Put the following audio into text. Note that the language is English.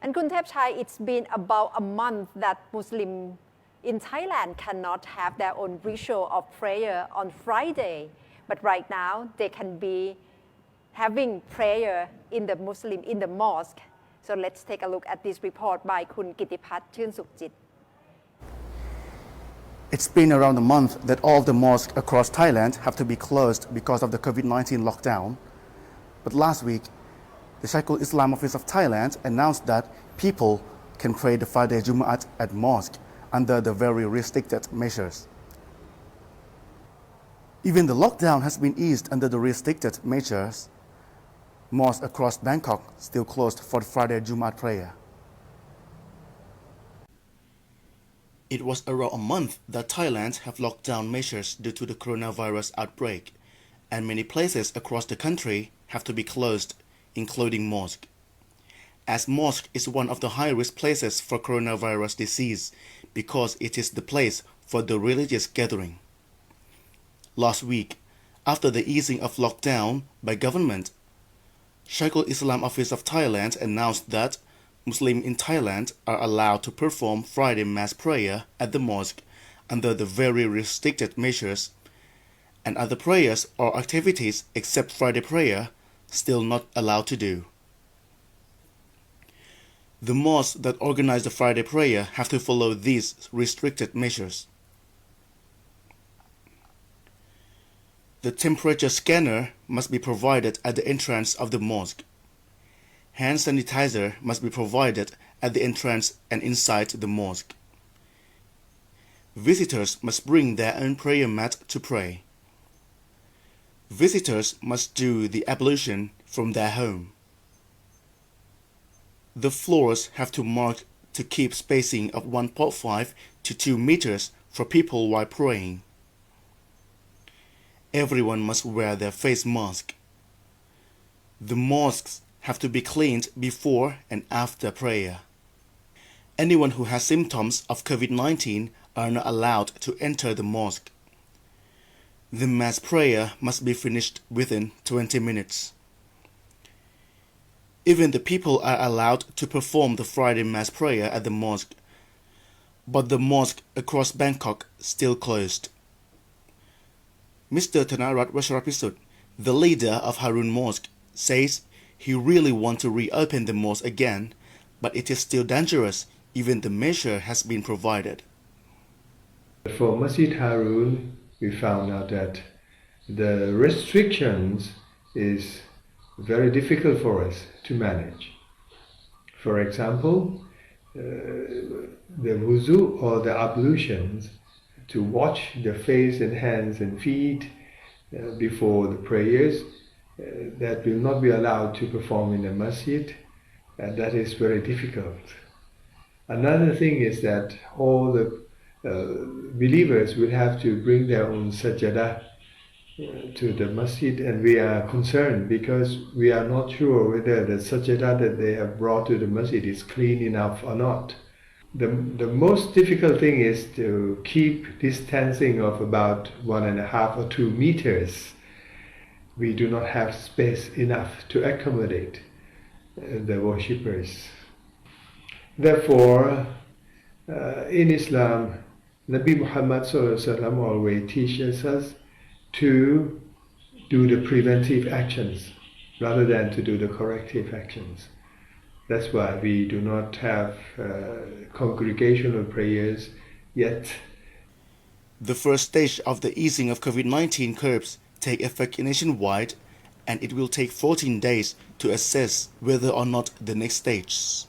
And Kuntepchai, it's been about a month that Muslims in Thailand cannot have their own ritual of prayer on Friday. But right now, they can be having prayer in the mosque. So let's take a look at this report by Kun Kittipat Chuensukjit. It's been around a month that all the mosques across Thailand have to be closed because of the COVID-19 lockdown. But last week, the Sheikhul Islam Office of Thailand announced that people can pray the Friday Jumaat at mosque under the very restricted measures. Even the lockdown has been eased under the restricted measures. Mosques across Bangkok still closed for the Friday Jumaat prayer. It was around a month that Thailand have locked down measures due to the coronavirus outbreak, and many places across the country have to be closed, including mosque. As mosque is one of the high-risk places for coronavirus disease because it is the place for the religious gathering. Last week, after the easing of lockdown by government, Sheikhul Islam Office of Thailand announced that Muslims in Thailand are allowed to perform Friday Mass prayer at the mosque under the very restricted measures, and other prayers or activities except Friday prayer still not allowed to do. The mosques that organize the Friday prayer have to follow these restricted measures. The temperature scanner must be provided at the entrance of the mosque. Hand sanitizer must be provided at the entrance and inside the mosque. Visitors must bring their own prayer mat to pray. Visitors must do the ablution from their home. The floors have to mark to keep spacing of 1.5 to 2 meters for people while praying. Everyone must wear their face mask. The mosques have to be cleaned before and after prayer. Anyone who has symptoms of COVID-19 are not allowed to enter the mosque. The mass prayer must be finished within 20 minutes. Even the people are allowed to perform the Friday Mass prayer at the mosque, but the mosque across Bangkok still closed. Mr. Thanarat Wacharapisut, the leader of Harun Mosque, says he really wants to reopen the mosque again, but it is still dangerous even the measure has been provided. For Masjid Harun, we found out that the restrictions is very difficult for us to manage. For example, the wuzu or the ablutions, to wash the face and hands and feet before the prayers, that will not be allowed to perform in the masjid, and that is very difficult. Another thing is that all the believers will have to bring their own sajjadah to the masjid, and we are concerned because we are not sure whether the sajjadah that they have brought to the masjid is clean enough or not. The most difficult thing is to keep distancing of about 1.5 or 2 meters. We do not have space enough to accommodate the worshippers. Therefore, in Islam, Nabi Muhammad always teaches us to do the preventive actions rather than to do the corrective actions. That's why we do not have congregational prayers yet. The first stage of the easing of COVID-19 curbs take effect nationwide, and it will take 14 days to assess whether or not the next stage.